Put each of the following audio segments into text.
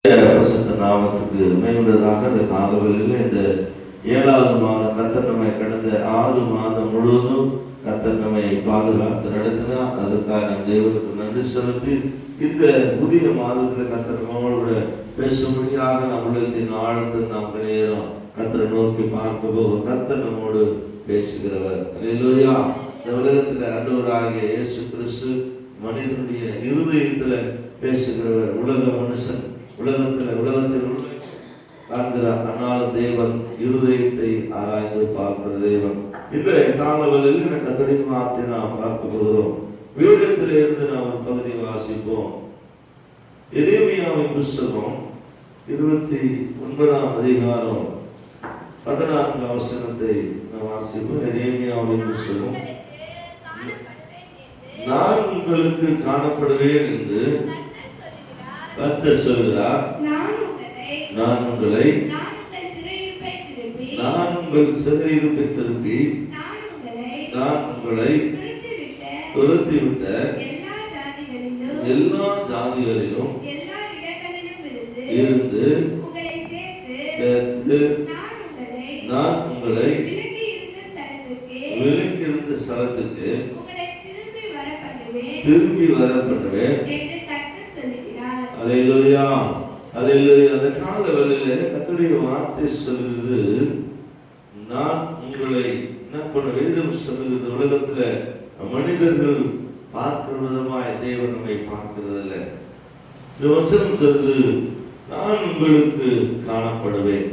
பரிசுத்த நாமத்துக்கு மேம்படுவதாக இந்த காலவெளியில் இந்த 7வது மாதம் கர்த்தர் நம்மை கடந்த 6 மாதம் முழுவதும் கர்த்தர் நம்மை பாதுகாத்து நடத்தினார். அதற்காக நம் தேவனுக்கு நன்றி செலுத்தி இந்த புதிய மாதத்தில் கர்த்தர் நம்மளோட பேசும்படியாக நம்மளுடைய ஆழ்ந்து நாம் நேரம் கர்த்தரை நோக்கி பார்க்க போகும். கர்த்தர் நம்மோடு பேசுகிறவர். அல்லேலூயா. இந்த உலகத்தில் ஆண்டவராகிய இயேசு கிறிஸ்து மனிதனுடைய இருதயத்தில் பேசுகிறவர். உலக மனுஷன் உலகத்தில் உள்ள காண்கிறார், ஆனால் தேவன் இருதயத்தை ஆராய்ந்து பார்க்கிற தேவன். இந்த காலவெளியில் கர்த்தரின் வார்த்தையை நாம் பார்க்க போகிறோம். வேதத்திலே இருந்து நாம் ஒரு பகுதி வாசிப்போம். எரேமியாவின் புத்தகம் 29ஆம் அதிகாரம் 14ஆம் வசனத்தை நாம் வாசிப்போம். எரேமியாவின் புத்தகம், நான் உங்களுக்கு காணப்படுவேன் என்று கர்த்தர் சொல்கிறார். நான் உங்கள் சிறையிருப்பை திருப்பி நான் உங்களை துரத்திவிட்ட எல்லா ஜாதிகளிலும் இருந்து சேர்த்து நான் உங்களை விலங்கியிருந்த ஸ்தலத்துக்கு திரும்பி வர பண்ணுவேன். அல்லேலூயா, அல்லேலூயா. அந்த கால வேளையில கர்த்தருடைய வார்த்தை சொல்லுது, நான் உங்களை என்ன பண்ண வேதம் சொல்லுது, உலகத்துல மனிதர்கள் பார்க்கிற விதமாய் தேவன் நம்மை பார்க்கிறதில்லை. இந்த வசனம் சொல்லுது, நான் உங்களுக்கு காணப்படுவேன்.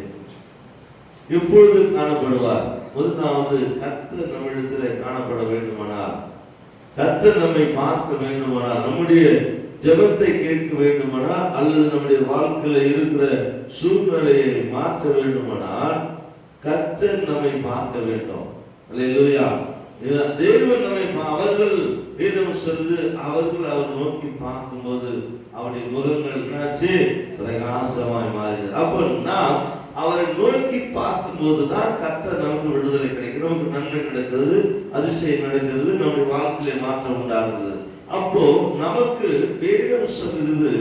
எப்பொழுது காணப்படுவார்? முதலாவது கர்த்தர் நம்மிடத்தில் காணப்பட வேண்டுமானால், கர்த்தர் நம்மை பார்க்க வேண்டுமானால், நம்முடைய ஜெபத்தை கேட்க வேண்டுமானால், அல்லது நம்முடைய வாழ்க்கையில இருக்கிற சூழ்நிலையை மாற்ற வேண்டுமானால் கர்த்தர் நம்மை பார்க்க வேண்டும். அல்லேலூயா. தேவன் நம்மை அவர்கள் வேதம் சொல்லுது, அவர்கள் அவர் நோக்கி பார்க்கும்போது அவருடைய முகங்கள் என்னாச்சு? பிரகாசமாய் மாறினது. அப்ப நாம் அவரை நோக்கி பார்க்கும்போது தான் கர்த்தர் நமக்கு விடுதலை கிடைக்கிறது, நமக்கு நன்மை நடக்கிறது, அதிசயம் நடக்கிறது, நம்முடைய வாழ்க்கையில மாற்றம் உண்டாகிறது. அப்போ நமக்கு வேதம் சொல்லுது,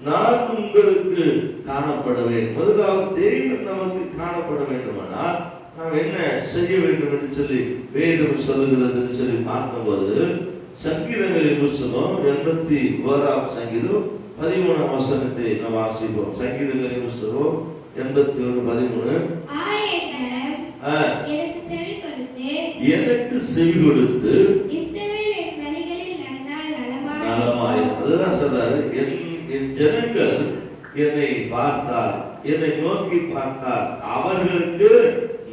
நான் உங்களுக்கு காணப்படுவேன். முதலாவது தேவன் நமக்கு காணப்பட வேண்டுமானால் நாம் என்ன செய்ய வேண்டும் என்று சொல்லி வேதம் சொல்லுகிறது சொல்லி பார்க்கும்போது, சங்கீதங்களின் புத்தகம் 81ஆம் சங்கீதம் 13ஆம் வசனத்தை நாம் வாசிப்போம். சங்கீதங்களின் புத்தகம் 81:13, எனக்கு செவி கொடுத்து அதுதான் சொல்றாரு, என் ஜனங்கள் என்னை பார்த்தார், என்னை நோக்கி பார்த்தார், அவர்களுக்கு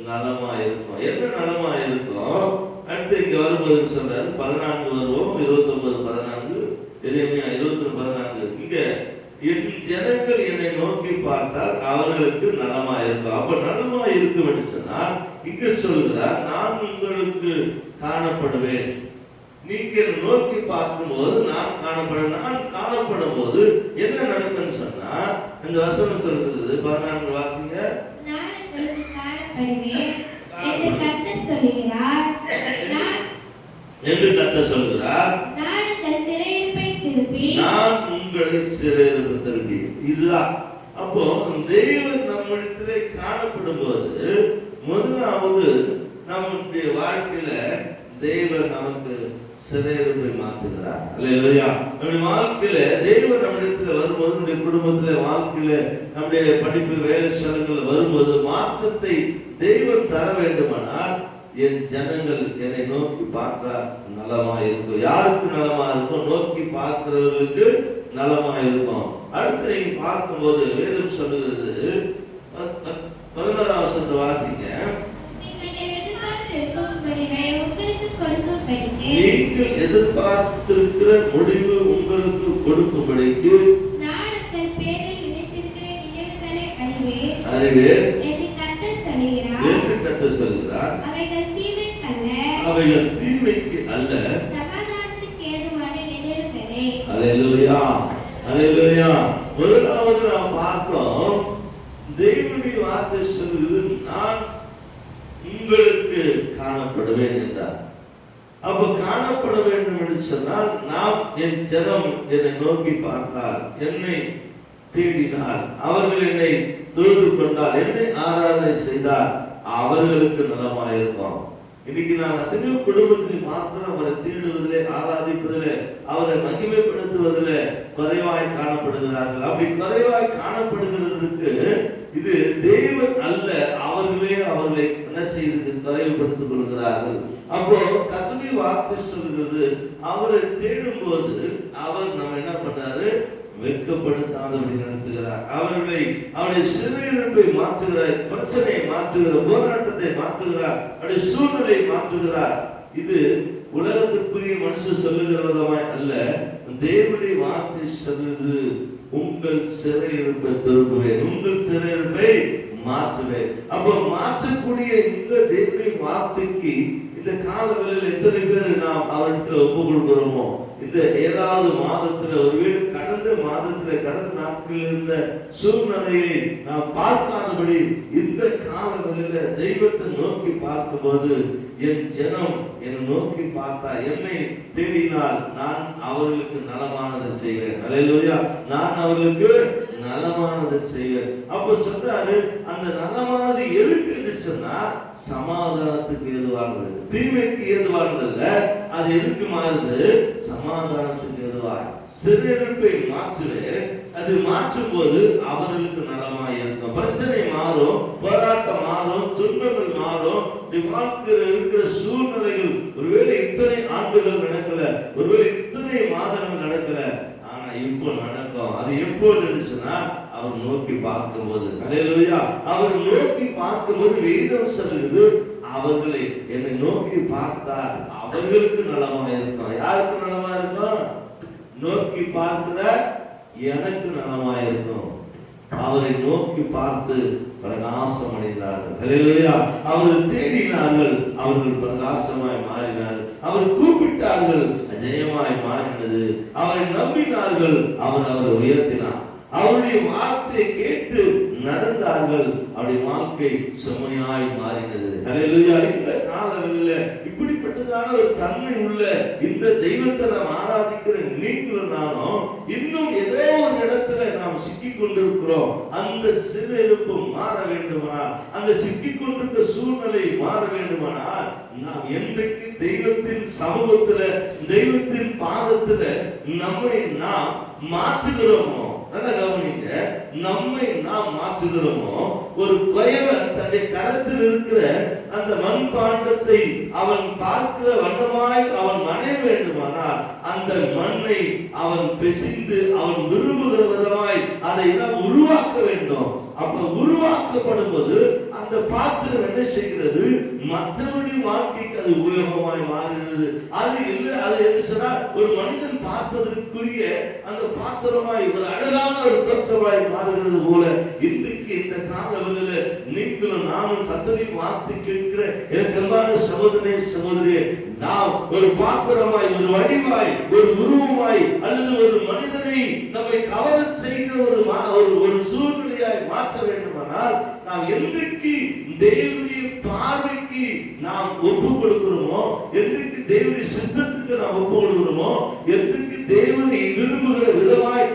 நலமா இருக்கும். என்ன நலமா இருக்கும்? அடுத்து இங்க வரும்போது சொல்றாரு, 14 வருவோம், 29:14, எரேமியா 21:14. இங்க என் ஜனங்கள் என்னை நோக்கி பார்த்தால் அவர்களுக்கு நலமா இருக்கும். அப்ப நலமா இருக்கும் என்று சொன்னால் இங்க சொல்கிறார், நான் உங்களுக்கு காணப்படுவேன். நீங்க நோக்கி பார்க்கும்போது நான் காணப்படுவேன். நான் காணப்படும் போது என்ன நடக்கும்னு சொன்னா இந்த வசனம் சொல்கிறது, 14 வாசிங்க. என்று கர்த்தர் சொல்கிறார், நான் உங்களை சிறையிருப்பை திருப்பி. இதுதான். அப்போ தேவன் நம்மிடத்திலே காணப்படும் போது முதலாவது நம்முடைய வாழ்க்கையில தேவன் நமக்கு சிறையிருப்பை மாற்றுகிறார். அல்லேலூயா. நம்முடைய வாழ்க்கையில தேவன் நம்மிடத்தில் வரும்போது, நம்முடைய குடும்பத்தில வாழ்க்கையில நம்முடைய படிப்பு வேலை ஸ்தலங்கள் வரும்போது மாற்றத்தை தேவன் தர வேண்டுமானால் என் ஜனங்கள் என்னை நோக்கி பார்த்தா நலமா இருக்கும். யாருக்கு நலமா இருக்கும்? நோக்கி பார்க்கிறவர்களுக்கு நலமா இருக்கும். அடுத்து நீங்க பார்க்கும்போது வேதம் சொல்லுகிறது, 11ஆம் வசனத்தை வாசிங்க. நீங்கள் எதிர்பார்த்திருக்கிற முடிவு உங்களுக்கு கொடுக்கும்படிக்கு அறிவேன் என்று கர்த்தர் சொல்கிறார். அவைகள் தீமைக்கு அல்ல. அல்லேலூயா, அல்லேலூயா. முதலாவது நாம் பார்த்தோம், தேவனுடைய வார்த்தை சொல்லுகிறது, நான் உங்களுக்கு காணப்படுவேன் என்றார். அப்ப காணப்பட வேண்டும் என்று சொன்னால் நாம் என் ஜனம் என்னை நோக்கி பார்த்தால், என்னை தேடினால், அவர்கள் என்னை தொழுது கொண்டால், என்னை ஆராதனை செய்தால் அவர்களுக்கு நலமாயிருக்கும். இன்னைக்கு நான் எத்தனையோ குடும்பத்தில் மாத்திரம் அவரை தேடுவதிலே, ஆராதிப்பதிலே, அவரை மகிமைப்படுத்துவதிலே குறைவாய் காணப்படுகிறார்கள். அப்படி குறைவாய் காணப்படுகிறதுக்கு இது தேவன் அல்ல, அவர்களே அவர்களை என்ன செய்து குறைவுபடுத்திக் கொள்கிறார்கள். அப்போ கர்த்தருடைய வார்த்தை சொல்கிறது, அவரை தேடும் போது அவர் நம்ம என்ன பண்றாரு, வெட்கப்படுத்தாதபடி நடத்துகிறார். அவர்களை அவருடைய சிறையிருப்பை மாற்றுகிறார், பிரச்சனையை மாற்றுகிறார், போராட்டத்தை மாற்றுகிறார், அவருடைய சூழ்நிலையை மாற்றுகிறார். இது உலகத்துக்குரிய மனுஷன் சொல்லுகிற விதமாய் அல்ல, தேவனுடைய வார்த்தை சொல்லுது, உங்கள் சிறையிருப்பை திருப்புவேன், உங்கள் சிறையிருப்பை மாற்றுவேன். அப்ப மாற்றக்கூடிய இந்த தேவனுடைய வார்த்தைக்கு இந்த காலங்களில் எத்தனை பேர் நாம் அவரிடத்துல ஒப்பு கொடுக்கிறோமோ? இந்த ஏழாவது மாதத்துல, ஒருவேளை கடந்த மாதத்துல, கடந்த நாட்களில் இருந்த சூழ்நிலையை நாம் பார்க்காதபடி இந்த காலங்களில் தெய்வத்தை நோக்கி பார்க்கும்போது, என் ஜனம் என்னை நோக்கி பார்த்தா, என்னை தேடினால் நான் அவர்களுக்கு நலமானதை செய்வேன். அல்லேலூயா. நான் அவர்களுக்கு நலமானதை செய்வேன். அப்ப சொல்றாரு, அந்த நலமானது எதுக்கு என்று சொன்னா சமாதானத்துக்கு ஏதுவானது, தீமைக்கு ஏதுவானது அல்ல. அது எதுக்கு மாறுது? சமாதானத்துக்கு ஏதுவாக. சிறையிருப்பை மாற்றுவேன். அது மாற்றும் போது அவர்களுக்கு நலமாய் இருக்கும். பிரச்சனை மாறும், போராட்டம் மாறும், துன்பங்கள் மாறும், வாழ்க்கையில் இருக்கிற சூழ்நிலைகள் ஒருவேளை இத்தனை ஆண்டுகள் நடக்கல, ஒருவேளை இத்தனை மாதங்கள் நடக்கல, ஆனா இப்போ நடக்கும். அது எப்போது சொன்னா அவர் நோக்கி பார்க்கும்போது. அல்லேலூயா. அவர் நோக்கி பார்க்கும்போது வேதம் சொல்லுது, அவர்களை என்னை நோக்கி பார்த்தால் அவர்களுக்கு நலமா இருக்கும். யாருக்கு நலமா இருக்கும்? நோக்கி பார்க்கிற எனக்கு நலமா இருக்கும். அவரை நோக்கி பார்த்து பிரகாசம் அடைந்தார்கள். அல்லேலூயா. அவர்கள் தேடினார்கள், அவர்கள் பிரகாசமாய் மாறினார்கள். அவர் கூப்பிட்டார்கள், ஜெயமாய் மாறினது. அவரை நம்பினார்கள், அவர் அவரை உயர்த்தினார். அவருடைய வார்த்தையை கேட்டு நடந்தார்கள், அவருடைய வாழ்க்கை செம்மையாய் மாறினது. அல்லேலூயா. இந்த காலங்களில் இப்படிப்பட்டதான ஒரு தன்மை உள்ள இந்த தெய்வத்தை நாம் ஆராதிக்கிற நீங்களும் நானும் இன்னும் ஏதோ ஒரு இடத்துல நாம் சிக்கிக் கொண்டிருக்கிறோம். அந்த சிறையிருப்பு மாற வேண்டுமானால், அந்த சிக்கிக் கொண்டிருக்கிற சூழ்நிலை மாற வேண்டுமானால், நாம் என்றைக்கு தெய்வத்தின் சமூகத்துல, தெய்வத்தின் பாதத்துல நம்மை நாம் மாற்றுகிறோமோ, நல்ல கவனிங்க, நம்மை நாம் மாற்றுகிறோமோ, ஒரு கொயவன் தன்னுடைய கரத்தில் இருக்கிற அந்த மண்பாண்டத்தை அவன் பார்க்கிற வண்ணமாய் அவன் மனைய வேண்டுமானால், அந்த மண்ணை அவன் பிசைந்து அவன் விரும்புகிற விதமாய் அதை உருவாக்க வேண்டும். அப்ப உருவாக்கப்படும் போது அந்த பாத்திரம் என்ன செய்கிறது? மற்றவருடைய வாழ்க்கைக்கு அது உபயோகமாய் மாறுகிறது. அது இல்லை, அது என்ன சொன்னா, ஒரு மனிதன் பார்ப்பதற்குரிய அந்த பாத்திரமாய் ஒரு அழகான ஒரு தோற்றமாய் மாறுகிறது போல இன்றைக்கு இந்த காலவெளியில நீங்களும் நானும் கர்த்தருடைய வார்த்தை கேட்கிற எனக்கு அன்பான சகோதரனே, சகோதரியே, நாம் ஒரு பாத்திரமாய், ஒரு வடிவாய், ஒரு உருவமாய் அல்லது ஒரு மனிதனை நம்மை கவர செய்கிற ஒரு சூழ்நிலையாய் மாற்ற வேண்டுமானால், நாம் என்றைக்கு தேவனுடைய பார்வைக்கு நாம் ஒப்பு கொடுக்கிறோமோ, என்றைக்கு தேவனுடைய சித்தத்துக்கு நாம் ஒப்பு கொடுக்கிறோமோ, என்றைக்கு தேவனை விரும்புகிற விதமாய்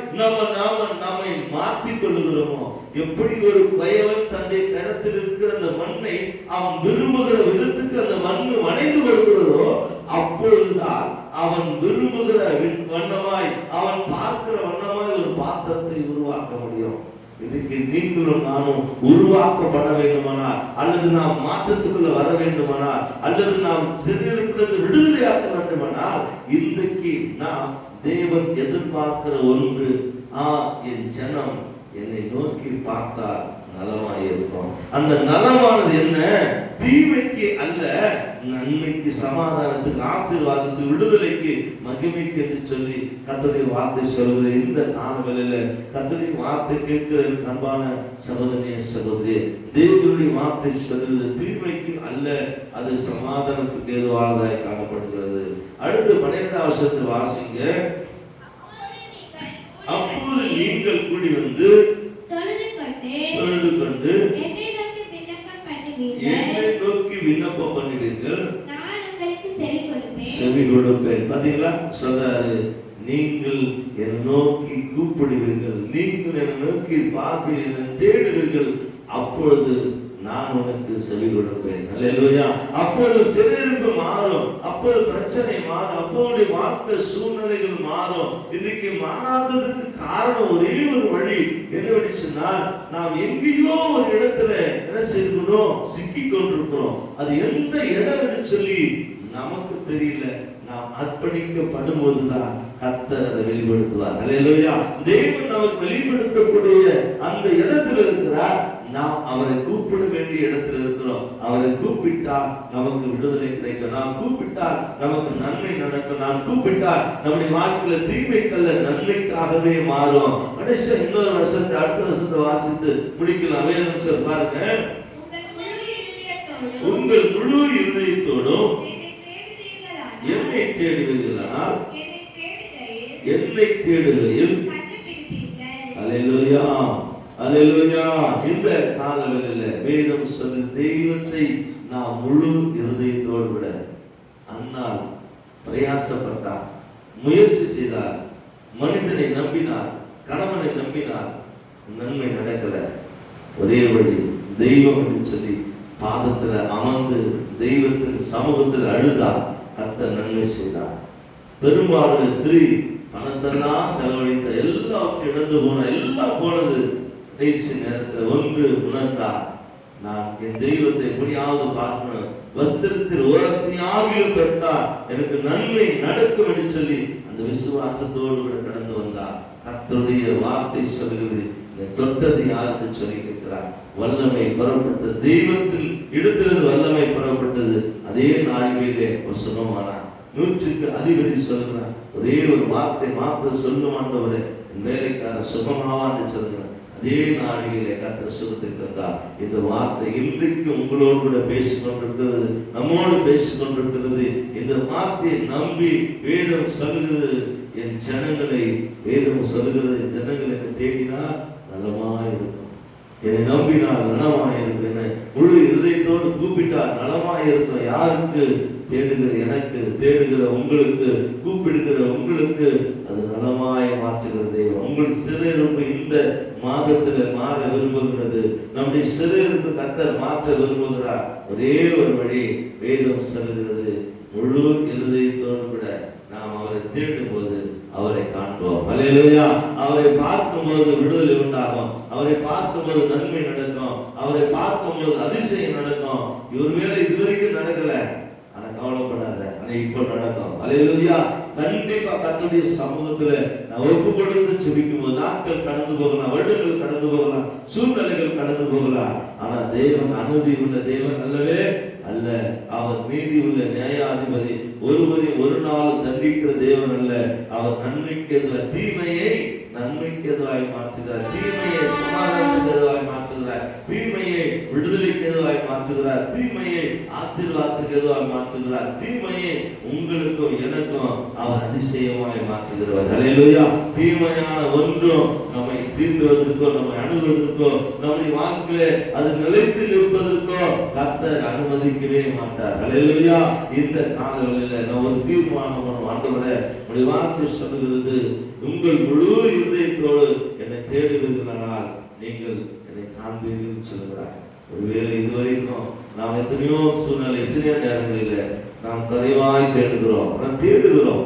நம்மை மாற்றிக் கொள்ளுகிறோமோ, எப்படி ஒரு கொயவன் தன்னுடைய கரத்தில் இருக்கிற அந்த மண்ணை அவன் விரும்புகிற விதத்துக்கு அந்த மண் வணைந்து கொடுக்கிறதோ, அப்பொழுதுதான் அவன் விரும்புகிற வண்ணமாய், அவன் பார்க்கிற வண்ணமாய் ஒரு பாத்திரத்தை உருவாக்க முடியும். இன்னைக்கு நீங்களும் நானும் உருவாக்கப்பட வேண்டுமானால், அல்லது நாம் மாற்றத்துக்குள்ள வர வேண்டுமானால், அல்லது நாம் சிறையிருப்பிலிருந்து விடுதலையாக்க வேண்டுமானால், இன்றைக்கு நாம் தேவன் எதிர்பார்க்கிற ஒன்று, என் ஜனம் என்னை நோக்கி பார்த்தால் நலமாயிருக்கும். அந்த நலமானது என்ன? தீமைக்கு அல்ல, நன்மைக்கு, சமாதானத்துக்கு, ஆசீர்வாதத்துக்கு, விடுதலைக்கு, மகிமைக்கு என்று சொல்லி கர்த்தருடைய வார்த்தை சொல்கிற இந்த காலங்களில கர்த்தருடைய வார்த்தை கேட்கிற அன்பான சகோதரனே, சகோதரியே, தேவனுடைய வார்த்தை சொல்கிறது தீமைக்கு அல்ல, அது சமாதானத்துக்கு ஏதுவானதாய் காணப்படுகிறது. அடுத்து 12வது வசனத்தை வாசிங்க. அப்போது நீங்கள் கூடி வந்து தொழுது கொண்டு என்னை நோக்கி விண்ணப்பம் பண்ணுவீர்கள், நான் உங்களுக்கு செவி கொடுப்பேன். பாத்தீங்களா சொல்றாரு, நீங்கள் என்னை நோக்கி கூப்பிடுவீர்கள், நீங்கள் என்னை நோக்கி பார்ப்பீர்கள், தேடுவீர்கள், அப்பொழுது நான் உனக்கு செவி கொடுப்பேன். அல்லேலூயா. அப்பொழுது சிறையிருப்பு மாறும், அப்பொழுது பிரச்சனை மாறும், அப்பொழுது வாழ்க்கை சூழ்நிலைகள் மாறும். இன்னைக்கு மாறாததுக்கு காரணம் ஒரே ஒரு வழி என்ன சொன்னால், நாம் எங்கேயோ ஒரு இடத்துல என்ன செய்கிறோம், சிக்கி கொண்டிருக்கிறோம். அது எந்த இடம் என்று சொல்லி நமக்கு தெரியல. நாம் அர்ப்பணிக்கப்படும் போதுதான் கர்த்தர் அதை வெளிப்படுத்துவார். அல்லேலூயா. தேவன் நமக்கு வெளிப்படுத்தக்கூடிய அந்த இடத்துல இருக்கிறார். நாம் அவரை கூப்பிட வேண்டிய இடத்துல இருக்கிறோம். அவரை கூப்பிட்டால் நமக்கு விடுதலை கிடைக்கும். நாம் கூப்பிட்டால் நமக்கு நன்மை நடக்கும். நாம் கூப்பிட்டால் நம்முடைய வாழ்க்கையில தீமைக்கல்ல நன்மைக்காகவே மாறும். கடைசியா இன்னொரு வருஷத்தை அடுத்த வருஷத்தை வாசித்து முடிக்கலாம். வேதம் சொல்ல பாருங்க, உங்கள் முழு இருதயத்தோடும் என்னை தேடுவீர்களானால் என்னை தேடுகையில் அல்லேலூயா அல்லேலூயா. இந்த காலவெளியில வேதம் சொல்லும் தெய்வத்தை நாம் முழு இருதயத்தோடு விட அன்னால் பிரயாசப்பட்டார், முயற்சி செய்தார், மனிதனை நம்பினார், கணவனை நம்பினார், நன்மை நடக்கல. ஒரே வழி தெய்வம் என்று சொல்லி பாதத்துல அமர்ந்து தெய்வத்தின் சமூகத்தில் அழுதார். கர்த்தர் நன்மை செய்தார். பெரும்பாலும் ஸ்ரீ பணத்தெல்லாம் செலவழித்த, எல்லாவற்றையும் இழந்து போன, எல்லாம் போனது. கடைசி நேரத்தில் ஒன்று உணர்ந்தார், நான் என் தெய்வத்தை எப்படியாவது பார்க்கணும், வஸ்திரத்தில் ஓரத்தையாகிலும் தொட்டால் எனக்கு நன்மை நடக்கும் என்று சொல்லி அந்த விசுவாசத்தோடு கூட கடந்து வந்தார். கர்த்தருடைய வார்த்தை சொல்கிறது, தொட்டது யாருக்கு சொல்லி கேட்கிறார். வல்லமை புறப்பட்டது, தெய்வத்தில் இடத்திலிருந்து வல்லமை புறப்பட்டது. அதே நாளிலே ஒரு சுகமானார். 100க்கு அதிபதி சொல்கிறார், ஒரே ஒரு வார்த்தை மாத்திரம் சொல்லும் ஆண்டவரே, என் வேலைக்காரர் சுகமாவான்னு சொல்கிறார். அதே நாளிலே கர்த்தர் சுகத்தை தந்தார். இந்த வார்த்தை இன்றைக்கு உங்களோடு கூட பேசிக் கொண்டிருக்கிறது, நம்மோடு பேசிக் கொண்டிருக்கிறது. இந்த வார்த்தையை நம்பி வேதம் சொல்கிறது, என் ஜனங்களை, வேதம் சொல்கிறது, ஜனங்கள் என்னை தேடினால் நலமாயிருக்கும், என்னை நம்பினால் நலமாயிருக்கும், என்னை முழு இருதயத்தோடு கூப்பிட்டால் நலமாயிருக்கும். யாருக்கு? தேடுகிற எனக்கு, தேடுகிற உங்களுக்கு, கூப்பிடுகிற உங்களுக்கு அது நலமாய் மாற்றுகிறது. உங்கள் சிறையிருப்பு இந்த மாதத்துல மாற விரும்புகிறது. நம்முடைய சிறையிருப்பு கர்த்தர் மாற்ற விரும்புகிறார். ஒரே ஒரு வழி வேதம் சொல்கிறது, முழு இருதயத்தோடு கூட நாம் அவரை தேடும் போது அவரை காண்போம். அல்லேலூயா. அவரை பார்க்கும்போது விடுதலை உண்டாகும், அவரை பார்க்கும்போது நன்மை நடக்கும், அவரை பார்க்கும்போது அதிசயம் நடக்கும். ஒருவேளை இதுவரைக்கும் நடக்கல, ஆனா கவலைப்படாத, ஆனா இப்ப நடக்கும். அல்லேலூயா. கண்டிப்பா கர்த்தருடைய சமூகத்துல நான் ஒப்பு கொடுத்து ஜெபிக்கும் போது நாட்கள் கடந்து போகலாம், வருடங்கள் கடந்து போகலாம், சூழ்நிலைகள் கடந்து போகலாம். ஆனா தேவன் அநீதி உள்ள தேவன் அல்லவே அல்ல. அவர் நீதி உள்ள நியாயாதிபதி. ஒருவரை ஒரு நாள் தண்டிக்கிற தேவன் அல்ல. அவர் நன்மைக்கு எதுவாய் தீமையை நன்மைக்கு எதுவாய் மாற்றுகிறார், தீமையை சமாதானத்துக்கு எதுவாய் மாற்றுகிறார், தீமையை விடுதலைக்கு எதுவாய் மாற்றுகிறார், தீமையை ஆசீர்வாதத்துக்கு எதுவாய் மாற்றுகிறார், தீமையை உங்களுக்கும் எனக்கும் அவர் அதிசயமாய் மாற்றுகிறார். அல்லேலூயா. தீமையான ஒன்றும் நம்மை தீண்டுவதற்கோ, நம்மை அணுகுவதற்கோ, நம்முடைய வாழ்க்கையிலே அது நிலைத்து நிற்பதற்கோ கர்த்தர் அனுமதிக்கவே மாட்டார். அல்லேலூயா. இந்த காலங்களில் நான் ஒரு தீர்மானம் ஆண்டவரே, உடைய வார்த்தை சொல்லுகிறது, உங்கள் முழு இருதயத்தோடு என்னை தேடுவீர்களானால் நீங்கள் என்னை காண்பீர்கள் சொல்லுகிறார். ஒருவேளை இதுவரைக்கும் நாம் எத்தனையோ சூழ்நிலை, எத்தனையோ நேரங்களில் நாம் குறைவாய் தேடுகிறோம், நாம் தேடுகிறோம்,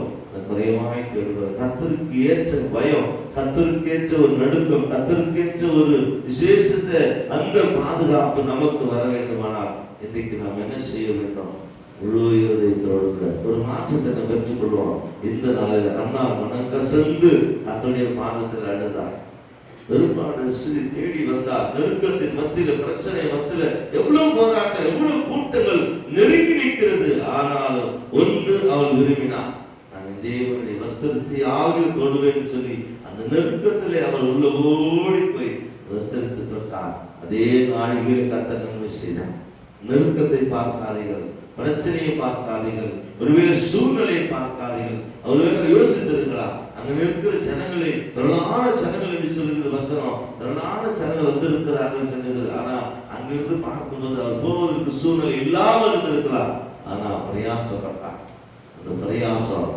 குறைவாய் தேடுகிறோம். கர்த்தருக்கு ஏற்ற பயம், கர்த்தருக்கு ஏற்ற ஒரு நடுக்கம், கர்த்தருக்கு ஏற்ற ஒரு விசேஷத்தை, அந்த பாதுகாப்பு நமக்கு வர வேண்டுமானால் இன்றைக்கு நாம் என்ன செய்ய வேண்டும்? முழு இருதயத்தோடு ஒரு மாற்றத்தை நம்ம பெற்றுக்கொள்வோம். இந்த நாளில் அண்ணா மனம் கசந்து கர்த்தருடைய பாதத்தில் அழுதார். பெரும்பாடு சிறு தேடி வந்தார். நெருக்கத்தின் மத்தியில, பிரச்சனை மத்தியில எவ்வளவு போராட்டம், எவ்வளவு கூட்டங்கள் நெருங்கி நிற்கிறது. ஆனாலும் ஒன்று அவள் விரும்பினார், நான் தேவனுடைய வஸ்திரத்தை ஆகில் தொடுவேன் சொல்லி அந்த நெருக்கத்திலே அவள் உள்ள ஓடி போய் வஸ்திரத்தை தொட்டார். அதே நாளிலே கர்த்தர் நன்மை செய்தார். நெருக்கத்தை பார்க்காதீர்கள், பிரச்சனையை பார்க்காதீர்கள், ஒருவேளை சூழ்நிலையை பார்க்காதீர்கள். அவர்கள் யோசித்திருக்கலாம், அங்க இருக்கிற ஜனங்களை, திரளான ஜனங்கள் என்று சொல்லுகிற வசனம், திரளான ஜனங்கள் வந்திருக்கிறார்கள் சொன்னது. ஆனா அங்கிருந்து பார்க்கும்போது அவர் போவதற்கு சூழ்நிலை இல்லாமல் இருந்திருக்கலாம். ஆனா பிரயாசப்பட்டார். அந்த பிரயாசம்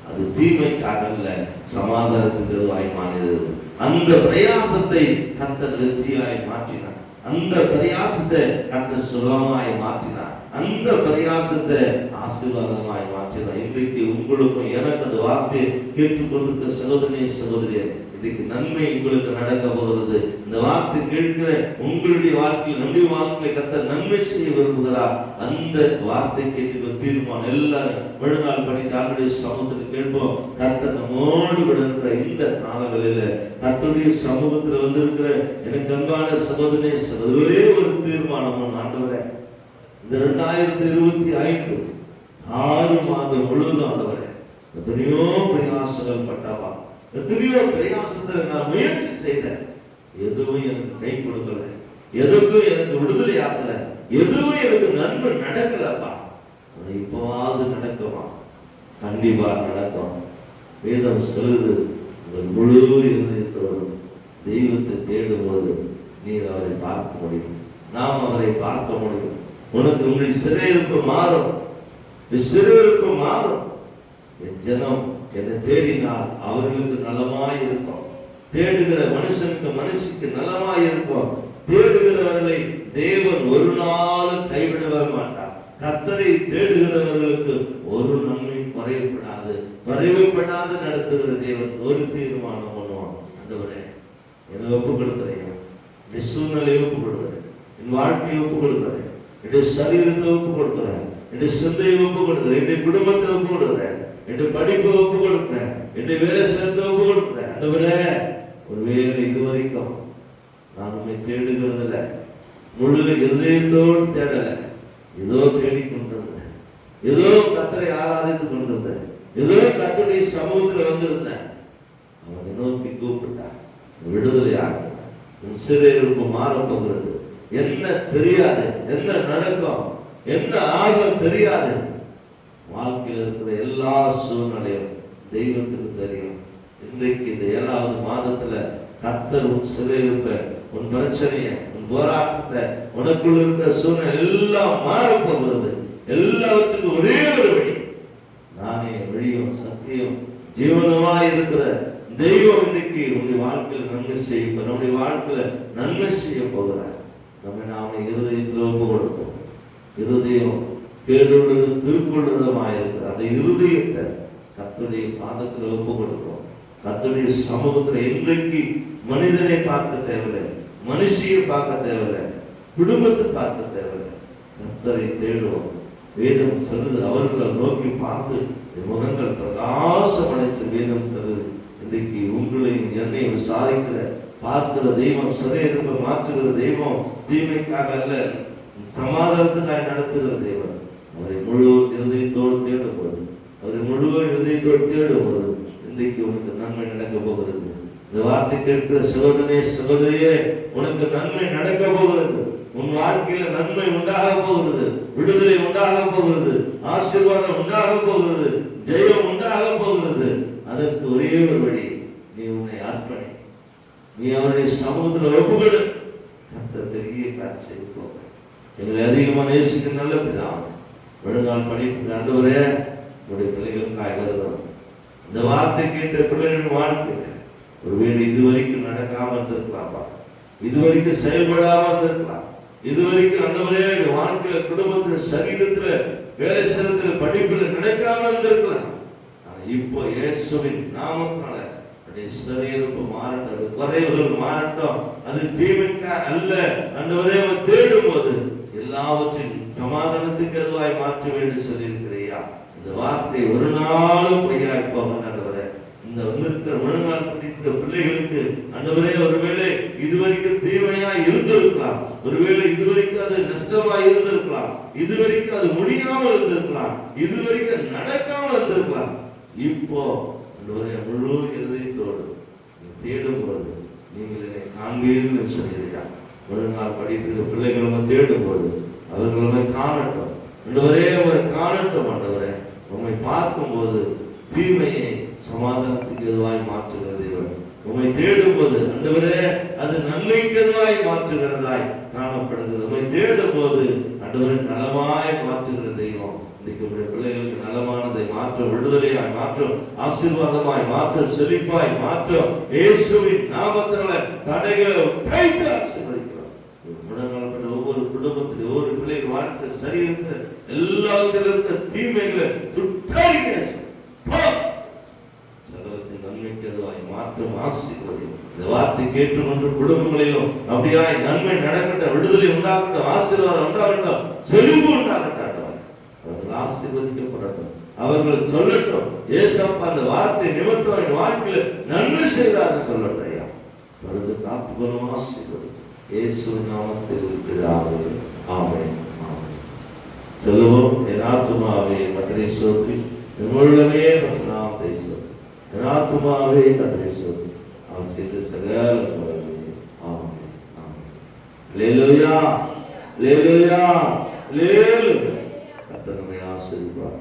அது தீமைக்காக அல்ல, சமாதானத்துக்கு எதுவாய் மாறியது. அந்த பிரயாசத்தை கர்த்தர் வெற்றியாய் மாற்றினார். அந்த பிரயாசத்தை கர்த்தர் சுலபமாய் மாற்றினார். அந்த பிரயாசத்தை ஆசீர்வாதமாய் மாற்றினார். இன்றைக்கு உங்களுக்கும் எனக்கு அந்த வார்த்தையை கேட்டுக்கொண்டிருக்க சகோதரனே, சகோதரியே, இன்றைக்கு நன்மை உங்களுக்கு நடக்க போகிறது. இந்த வார்த்தை கேட்கிற உங்களுடைய வாழ்க்கையில், நம்முடைய வாழ்க்கையை கர்த்தர் நன்மை செய்ய விரும்புகிறார். அந்த வார்த்தை கேட்டு தீர்மானம் எல்லாரும் விழுநாள் படித்து ஆளுடைய சமூகத்தில் கேட்போம். கர்த்தர் நம்மோடு விடுகிற இந்த காலங்களில கர்த்தருடைய சமூகத்தில் வந்திருக்கிற எனக்கு அன்பான சகோதரனே, ஒரே ஒரு தீர்மானம், ஆண்டவரே, இந்த 2025 6 மாதம் முழுவதும் ஆண்டவரே, எத்தனையோ பிரயாசங்கள் பட்டாவா, எத்தனையோ பிரயாசத்தை நான் முயற்சி செய்தேன், எதுவும் எனக்கு கை கொடுக்கல, எதுக்கும் எனக்கு விடுதலை ஆகல, எதுவும் எனக்கு நன்மை நடக்கலப்பா. இப்பவாவது நடக்குமா? கண்டிப்பா நடக்கும். வேதம் சொல்லுது, முழு இருதயத்தோடும் தெய்வத்தை தேடும் போது நீர் அவரை பார்க்க முடியும், நாம் அவரை பார்க்க முடியும். உனக்கு உங்களுடைய சிறையிருப்பு மாறும், சிறையிருப்பு மாறும். என் ஜனம் என்னை தேடினால் அவர்களுக்கு நலமாய் இருக்கும். தேடுகிற மனுஷனுக்கு மனுஷிக்கு நலமாய் இருக்கும். தேடுகிறவர்களை தேவன் ஒரு நாள் கைவிடவே மாட்டார். கர்த்தரை தேடுகிறவர்களுக்கு ஒரு நன்மை குறைவுபடாது, குறைவுபடாது நடத்துகிற தேவன். ஒரு தீர்மானம் பண்ணுவான், ஆண்டவரே, என்னை ஒப்பு கொடுக்கிறேன், என் சூழ்நிலையை ஒப்பு கொடுக்கிறேன், என் வாழ்க்கையை ஒப்பு கொடுக்கிறேன், என்னுடைய சரீரத்தை ஒப்பு கொடுக்கிறேன், என்னுடைய சிந்தையை ஒப்பு கொடுக்கிறேன், என்னுடைய குடும்பத்தை ஒப்பு கொடுக்கிறேன், என்னுடைய படிப்பை ஒப்பு கொடுக்கிறேன், என்னுடைய வேலை சேர்த்து ஒப்பு கொடுக்கிறேன். ஆண்டவரே, ஒருவேளை இதுவரைக்கும் நான் உண்மை தேடுகிறதில்ல, முழு இருதயத்தோடு தேடல, ஏதோ தேடிக்கொண்டிருந்தேன், ஏதோ கர்த்தரை ஆராதித்துக் கொண்டிருந்தேன், ஏதோ கர்த்தருடைய சமூகத்தில் வந்திருந்தேன். அவனை நோக்கி கூப்பிட்டார், விடுதலையாக உன் சிறையிருப்பு மாறப்போகிறது. என்ன தெரியாது, என்ன நடக்கும், என்ன ஆகும் தெரியாது. வாழ்க்கையில் இருக்கிற எல்லா சூழ்நிலையும் தெய்வத்துக்கு தெரியும். இன்றைக்கு இந்த 7வது மாதத்துல கர்த்தர் உன் சிறையிருப்ப, உன் பிரச்சனைய, உன் போராட்டத்தை, உனக்குள்ள இருக்கிற சூழ்நிலை எல்லாம் மாறப்போகிறது. எல்லாவற்றுக்கும் ஒரே ஒரு வழி, நானே வழியும் சத்தியம் ஜீவனமாய் இருக்கிற தெய்வம் இன்றைக்கு உன்னுடைய வாழ்க்கையில் நன்மை செய்ய, நம்முடைய வாழ்க்கையில நன்மை செய்ய போகிறார். நம்ம நாம இருதயத்தில் ஒப்பு கொடுப்போம். இருதயம் கேடுள்ளது திருக்குள்ளதமாய் இருக்கிற அந்த இருதயத்தை கர்த்தருடைய பாதத்தில் ஒப்பு கொடுப்போம். கர்த்தருடைய சமூகத்தில் இன்றைக்கு மனிதனை பார்க்க தேவையில்லை, மனுஷியை பார்க்க தேவையில்லை, குடும்பத்தை பார்க்க தேவையில்லை, கர்த்தரை தேடுவோம். வேதம் சொல்லுது, அவர்களை நோக்கி பார்த்து முகங்கள் பிரகாசம் அடைச்ச வேதம் சொல்லுது. இன்றைக்கு உங்களையும் என்னையும் விசாரிக்கிற பார்க்கிற தெய்வம், சிறையிருப்பை மாற்றுகிற தெய்வம், தீமைக்காக அல்ல சமாதானத்துக்காக நடத்துகிற தெய்வம். அவரை முழு இருதயத்தோடு தேடும்போது, அவரை முழு இருதயத்தோடு தேடும்போது இன்றைக்கு உனக்கு நன்மை நடக்க போகிறது. இந்த வார்த்தை கேட்கிற சகோதரனே, சகோதரியே, உனக்கு நன்மை நடக்க போகிறது. உன் வாழ்க்கையில நன்மை உண்டாக போகிறது, விடுதலை உண்டாக போகிறது, ஆசீர்வாதம் உண்டாக போகிறது, ஜெயம் உண்டாக போகிறது. அதற்கு ஒரே ஒரு வழி, நீ உன்னை அர்ப்பணி, நீ அவருடைய சமூகத்தில் ஒப்புக்கொடு. கர்த்தர் பெரிய காட்சி செய்வோம். எங்களை அதிகமா நேசிக்க நல்ல பிதாவே, விழுநாள் படிப்பு ஆண்டவரே, உங்களுடைய பிள்ளைகளுக்காக வருகிறோம். இந்த வார்த்தை கேட்ட பிள்ளைகளின் வாழ்க்கை ஒருவேளை இதுவரைக்கும் நடக்காம இருந்திருக்கலாமா, இதுவரைக்கும் செயல்படாம இருந்திருக்கலாம், இதுவரைக்கும் ஆண்டவரே வாழ்க்கையில, குடும்பத்துல, சரீரத்துல, வேலை ஸ்தலத்துல, படிப்புல நடக்காம இருந்திருக்கலாம். ஆனா இப்போ இயேசுவின் நாமத்தால சிறையிருப்பு மாறட்டும், குறைவுகள் மாறட்டும். அது தீமைக்கா அல்ல. ஆண்டவரே, தேடும் போது எல்லாவற்றையும் சமாதானத்துக்கு எதுவாய் மாற்ற வேண்டும் சொல்லியிருக்கிறையா. இந்த வார்த்தை ஒரு நாளும் பொய்யாய் போக ஆண்டவரே, இந்த வந்திருக்கிற முழுநாள் படிக்கிற பிள்ளைகளுக்கு ஆண்டவரே, ஒருவேளை இதுவரைக்கும் தீமையா இருந்திருக்கலாம், ஒருவேளை இதுவரைக்கும் அது நஷ்டமா இருந்திருக்கலாம், இதுவரைக்கும் அது முடியாமல் இருந்திருக்கலாம், இதுவரைக்கும் நடக்காமல் இருந்திருக்கலாம். இப்போ முழு இருதயத்தோடு தேடும் போது நீங்கள் என்னை காண்பீர்கள் சொல்லியிருக்காங்க. முழுநாள் படிக்கிற பிள்ளைகள் தேடும் போது அவர்களை காணட்டும், ஆண்டவரே, அவரை காணட்டும். ஆண்டவரே, உண்மை பார்க்கும் போது தீமையை சமாதானத்துக்கு எதுவாய் மாற்றுகிறது. உண்மை தேடும் போது ஆண்டவரே, அது நன்மைக்கு எதுவாய் மாற்றுகிறதாய் காணப்படுகிறது. உண்மை தேடும் போது ஆண்டவரை நலமாய் மாற்றுகிற தெய்வம். பிள்ளைகளுக்கு நலமானதை மாற்றம், விடுதலையாய் மாற்றம், ஆசீர்வாதமாய் மாற்றம், செழிப்பாய் மாற்றம், இயேசுவின் நாமத்தினால தடைகளை உடைத்து ஆசீர்வதிக்கிறோம். முழங்கால்பட்ட ஒவ்வொரு குடும்பத்திலும் ஒவ்வொரு பிள்ளைகள் வாழ்க்கை சரியிருந்த எல்லாத்திலும் இருந்த தீமைகளை சுட்டாய் சகலத்தின் நன்மைக்கு அதுவாய் மாற்றம் ஆசீர்வதிக்கும். இந்த வார்த்தை கேட்டுக்கொண்டு குடும்பங்களிலும் அப்படியாய் நன்மை நடக்கட்டும், விடுதலை உண்டாகட்டும், ஆசீர்வாதம் உண்டாகட்டும், செழிப்பு உண்டாகட்டும், அவர்கள் ஆசீர்வதிக்கப்படட்டும். அவர்கள் சொல்லட்டும், ஏசப்பா அந்த வார்த்தை நிமித்தம் என் வாழ்க்கையில் நன்மை செய்தார்கள் சொல்லட்டும். ஐயா அவருக்கு காத்துக்கொள்ளும் ஆசீர்வதிக்கும். இயேசு நாமத்தில் பிதாவே, ஆமென். சொல்லுவோம், என் ஆத்துமாவே கர்த்தரை ஸ்தோத்திரி, என் உள்ளமே உமது நாமத்தை ஸ்தோத்திரி. என் ஆத்துமாவே கர்த்தரை ஸ்தோத்திரி, அவர் செய்த சகல உபகாரங்களையும். ஆமென், ஆமென். அல்லேலூயா, அல்லேலூயா, அல்லேலூயா. கர்த்தர் நம்மை ஆசீர்வதிப்பார்.